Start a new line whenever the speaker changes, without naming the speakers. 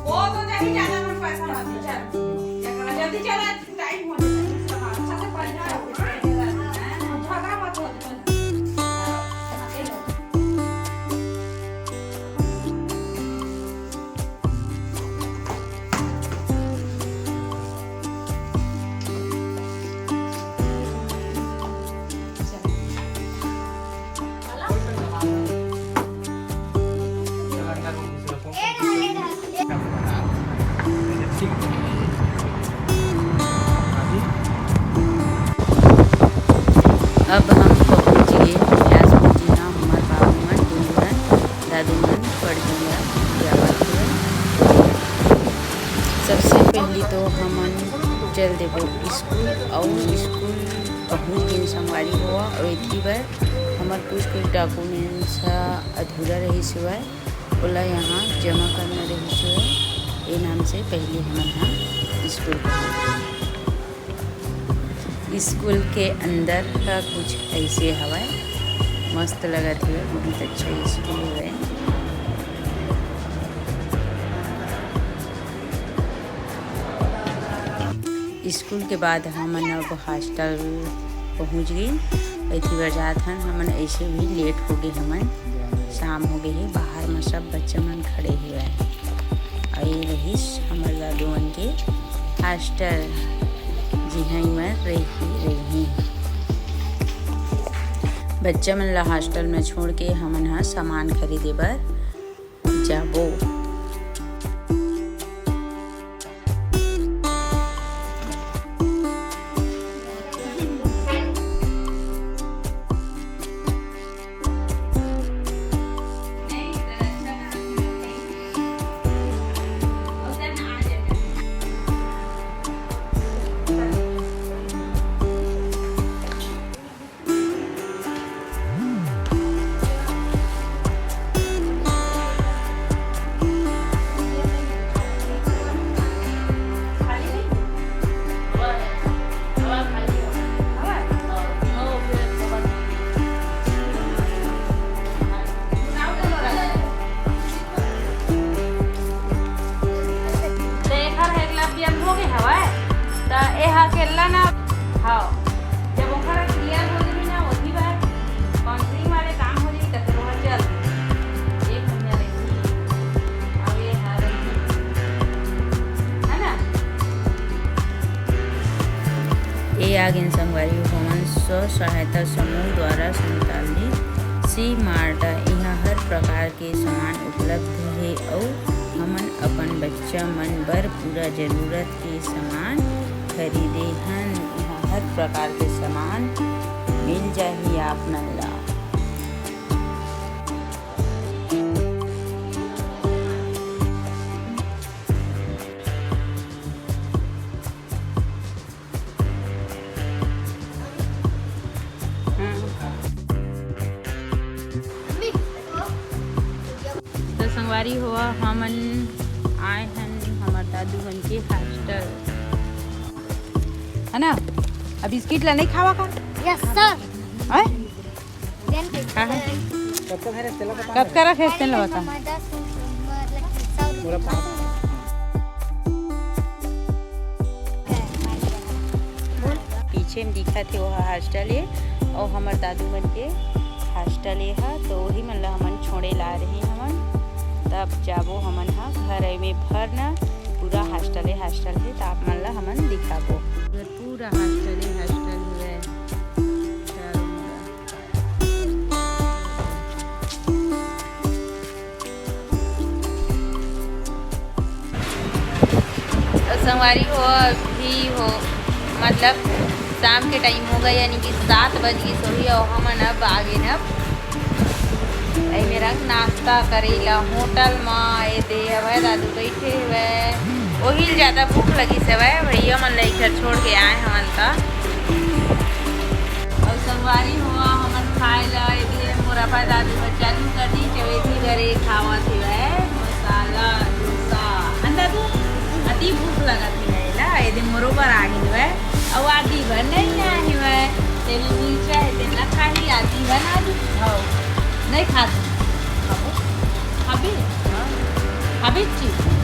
वो तो नहीं ज्यादा मन पैसा मत चल जल्दी चला टाइम हो जाएगा अच्छा से पढ़ जाओ झगड़ा मत हो
अब हम पहुँच गए प्यास पूछना हमारे बाबू मन दुमन दादू मन पढ़ गया जावत हुए। सबसे पहले तो हमन चल देबो स्कूल और स्कूल पहुँच गए संगवारी हुआ और इतनी बार हमार कुछ डॉक्यूमेंट्स अधूरा रही हुआ बोला यहाँ जमा करना रही हुआ ये नाम से पहले हमन यहाँ स्कूल पहुँच स्कूल के अंदर का कुछ ऐसे हवा मस्त लगत हुए बहुत अच्छा स्कूल है। स्कूल के बाद हमन अब हॉस्टल पहुंच गए। इतनी बार जात हन हमन ऐसे भी लेट हो गए हमन शाम हो गए है बाहर में सब बच्चे मन खड़े हुए और ये रहीस हमारे दादू मन के हॉस्टल जी हाँ मैं रही बच्चा मन ला हॉस्टल में छोड़ के हमन हा सामान खरीदे बर जाबो। ये आगिन संगवारी भवन स्व सहायता समूह द्वारा संचालित सी मार्ट यहाँ हर प्रकार के सामान उपलब्ध है और हमन अपन बच्चा मन बर पूरा जरूरत के सामान खरीदे हन। यहाँ हर प्रकार के सामान मिल जाही आप मन ला। संगवारी हुआ हमन आए हन हमार दादू मन के हॉस्टल है ना। अब बिस्किट ला नहीं खावा का?
Yes sir.
कब करा फेंकते लो बता। पीछे में दिखा थे वो हॉस्टल है और हमार दादू मन के हॉस्टल है तो वही मन ला हमन छोड़े ला रहे हमन तब जाबो हमन हा घर में भरना पूरा हॉस्टल है तो आप मन ला हमन दिखाबो पूरा हॉस्टल है संगवारी हो भी हो मतलब शाम के टाइम हो गया यानी कि 7 बज गई सोही और हमन अब आगे न मेरा नाश्ता करेला होटल में ये दे हवे दादू बैठे हुए वही ज़्यादा भूख लगी से हवे भैया मन ला घर छोड़ के आए हमन का और संगवारी हुआ हमन खाए ला ये मोरा पर दादू चालू कर दी चवेती घरे खावा थी वे मसाला डोसा अंदर तू अति भूख लगा थी ला ये मोरो पर आ गई वे और आदि भर नहीं आई वे तेल मिर्चा है तेल खाही आदि बना दी हो नहीं खाती
अभी चीज